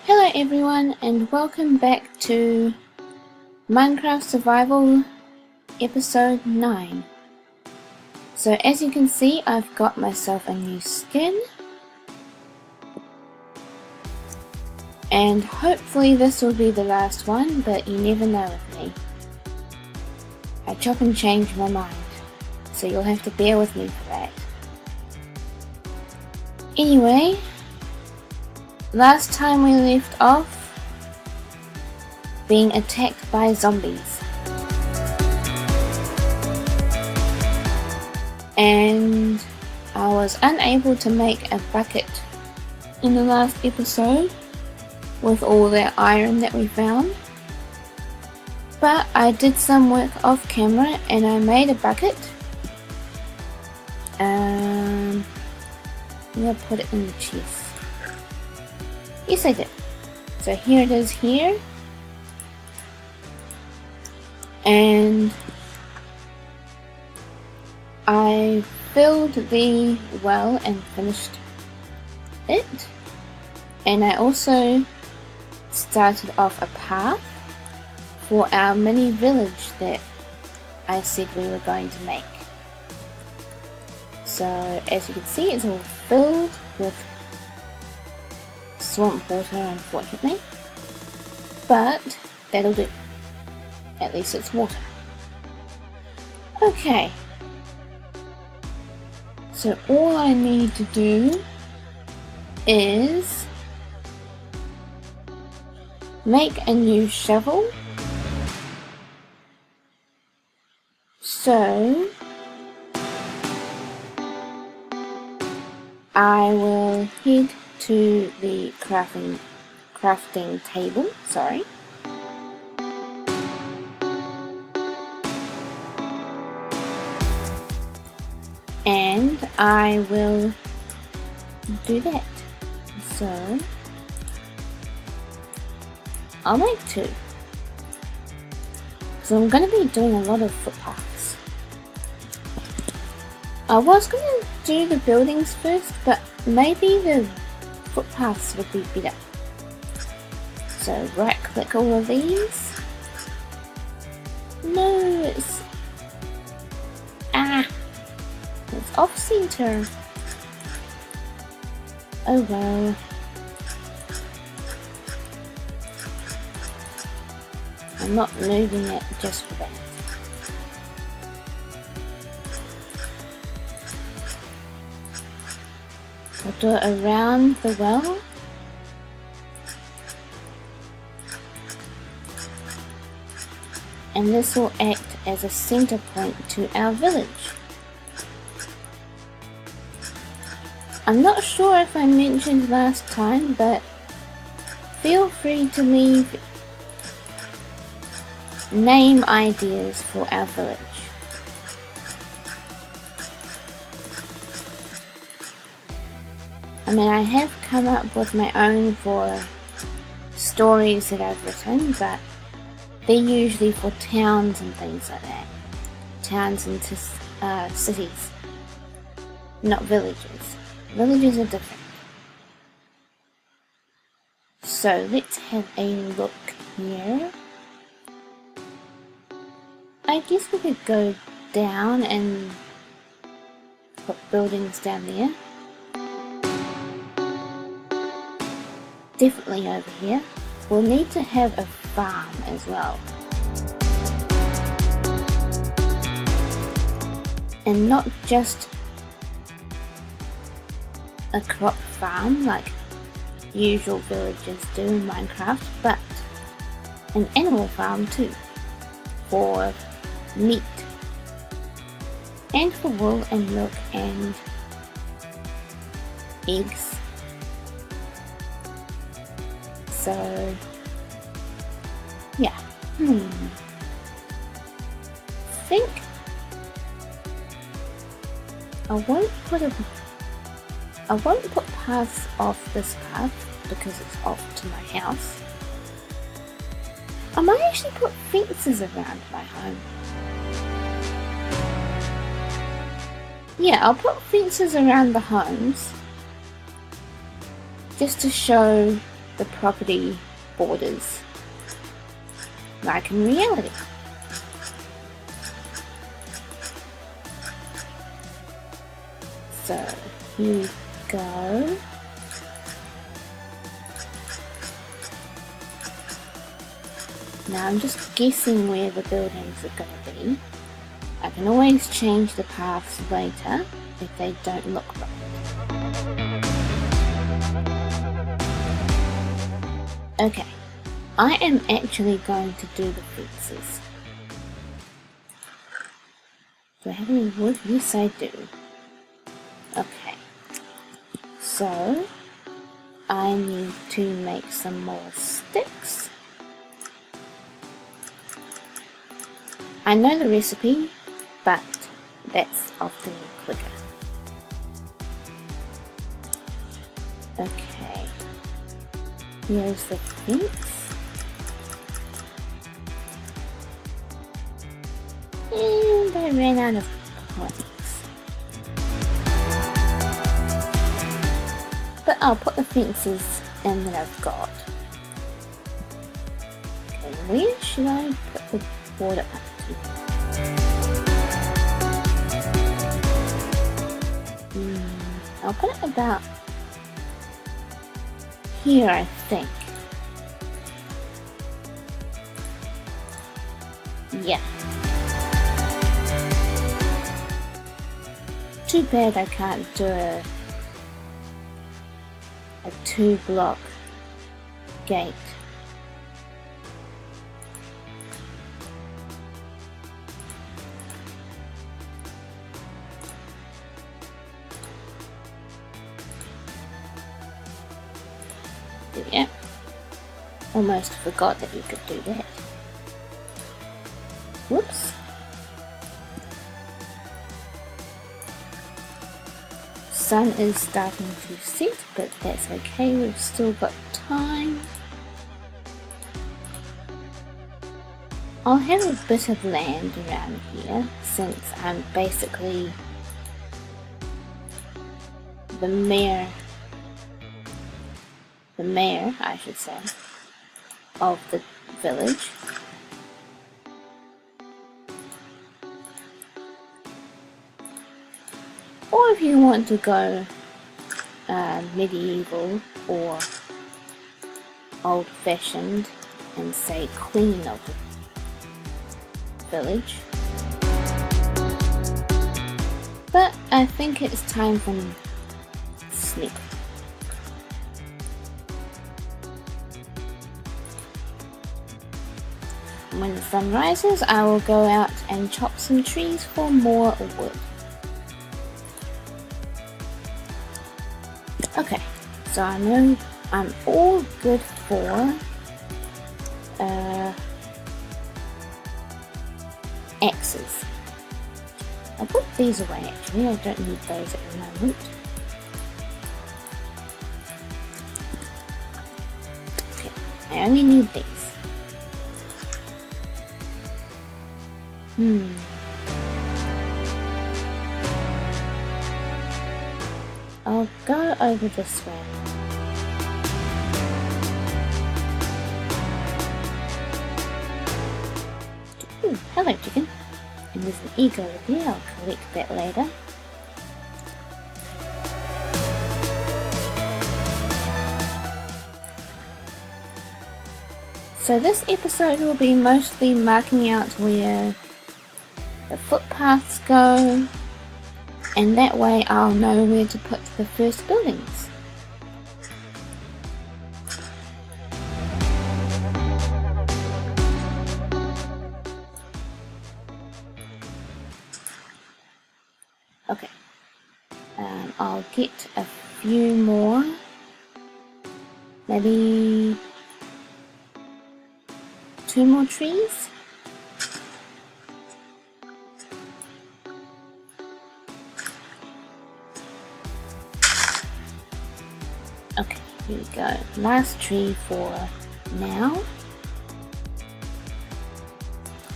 Hello everyone and welcome back to Minecraft Survival episode 9. So as you can see, I've got myself a new skin and hopefully this will be the last one, but you never know with me. I chop and change my mind, so you'll have to bear with me for that. Anyway, last time we left off being attacked by zombies. And I was unable to make a bucket in the last episode with all that iron that we found. But I did some work off camera and I made a bucket. I'm gonna put it in the chest. Yes, I did. So here it is here. And I filled the well and finished it. And I also started off a path for our mini village that I said we were going to make. So as you can see, it's all filled with swamp water, unfortunately, but that'll do. At least it's water. Okay, so all I need to do is make a new shovel. So I will head to the crafting table, sorry. And I will do that. So I'll make 2. So I'm going to be doing a lot of footpaths. I was going to do the buildings first, but maybe the footpaths would be better. So right click all of these. No, it's off center. Oh well. I'm not moving it just for that. I'll do it around the well. And this will act as a center point to our village. I'm not sure if I mentioned last time, but feel free to leave name ideas for our village. I mean, I have come up with my own for stories that I've written, but they're usually for towns and things like that. Towns and cities, not villages. Villages are different. So let's have a look here. I guess we could go down and put buildings down there. Definitely over here. We'll need to have a farm as well. And not just a crop farm like usual villages do in Minecraft, but an animal farm too, for meat and for wool and milk and eggs. So yeah, I think I won't put paths off this path because it's off to my house. I might actually put fences around my home. Yeah, I'll put fences around the homes just to show the property borders like in reality. So here we go. Now I'm just guessing where the buildings are going to be. I can always change the paths later if they don't look right. Okay, I am actually going to do the fences. Do I have any wood? Yes, I do. Okay, so I need to make some more sticks. I know the recipe, but that's often quicker. Okay, here's the fence. And I ran out of planks. But I'll put the fences in that I've got. Okay, where should I put the border up? I'll put it about here, I think. Yeah. Too bad I can't do a 2-block gate. Yeah, almost forgot that you could do that. Whoops. Sun is starting to set, but that's okay, we've still got time. I'll have a bit of land around here since I'm basically the mayor, I should say, of the village. Or if you want to go medieval or old-fashioned and say queen of the village. But I think it's time for sleep. When the sun rises, I will go out and chop some trees for more wood. Okay, so I know I'm all good for axes. I'll put these away actually, I don't need those at the moment. Okay, I only need these. I'll go over this way. Ooh, hello chicken. And there's an egg over there, I'll collect that later. So this episode will be mostly marking out where the footpaths go, and that way I'll know where to put the first buildings. Okay, I'll get a few more, maybe 2 more trees. Okay, here we go. Last tree for now.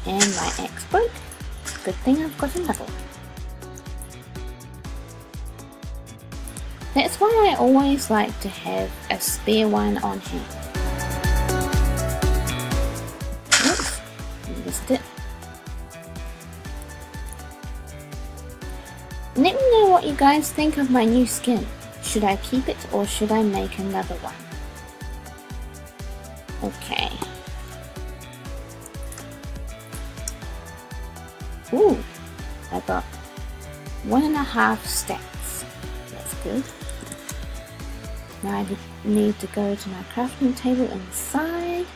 And my axe broke. Good thing I've got another one. That's why I always like to have a spare one on hand. Oops, missed it. Let me know what you guys think of my new skin. Should I keep it or should I make another one? Okay. Ooh, I got 1.5 stacks. That's good. Now I need to go to my crafting table inside.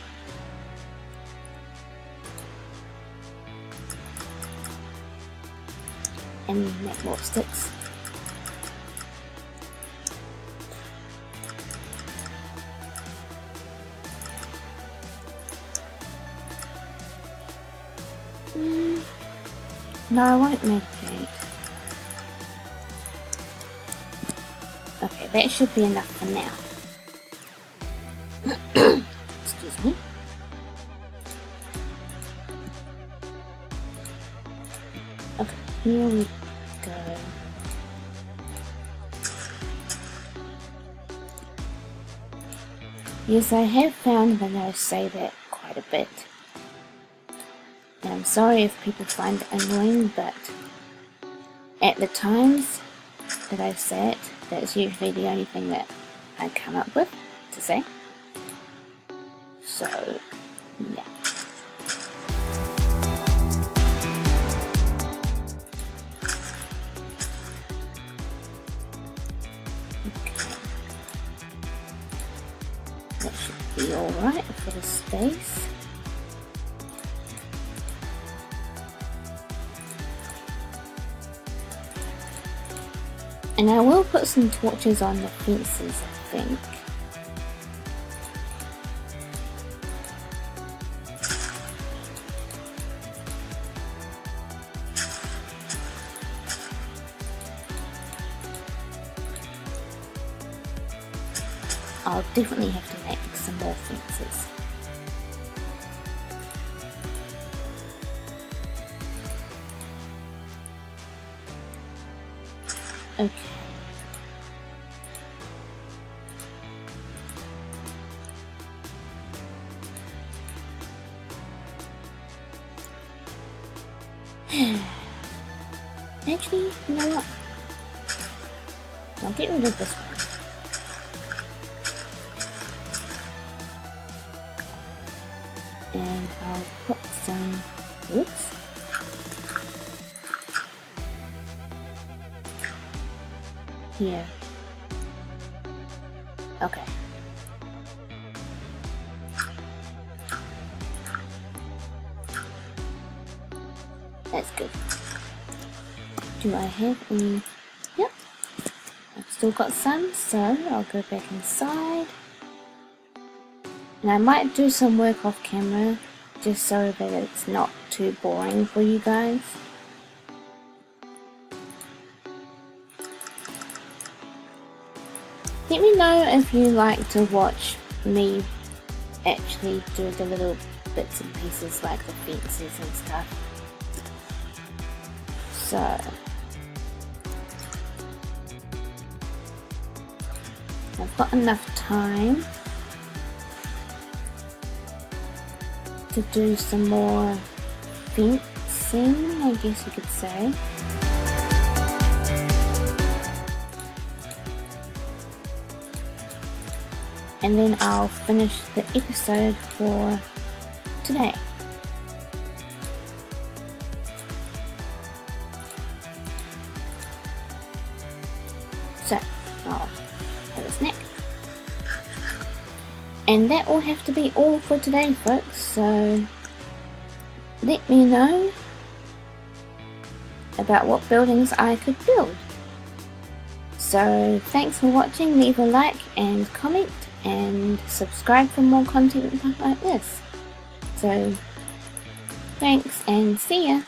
And make more sticks. No, I won't make 8. Okay, that should be enough for now. Excuse me. Okay, here we go. Yes, I have found that I say that quite a bit. And I'm sorry if people find it annoying, but at the times that I say it, that's usually the only thing that I come up with to say. So, yeah. Okay. That should be alright for the space. And I will put some torches on the fences, I think. I'll definitely have to make some more fences. Okay. Actually, you know what? I'll get rid of this one. And I'll put some, oops. Here. Okay. That's good. Do I have any? Yep. I've still got some, so I'll go back inside. And I might do some work off camera, just so that it's not too boring for you guys. Let me know if you like to watch me actually do the little bits and pieces like the fences and stuff. So, I've got enough time to do some more fencing, I guess you could say. And then I'll finish the episode for today. So, I'll have a snack. And that will have to be all for today, folks, so let me know about what buildings I could build. So thanks for watching, leave a like and comment and subscribe for more content like this. So thanks and see ya.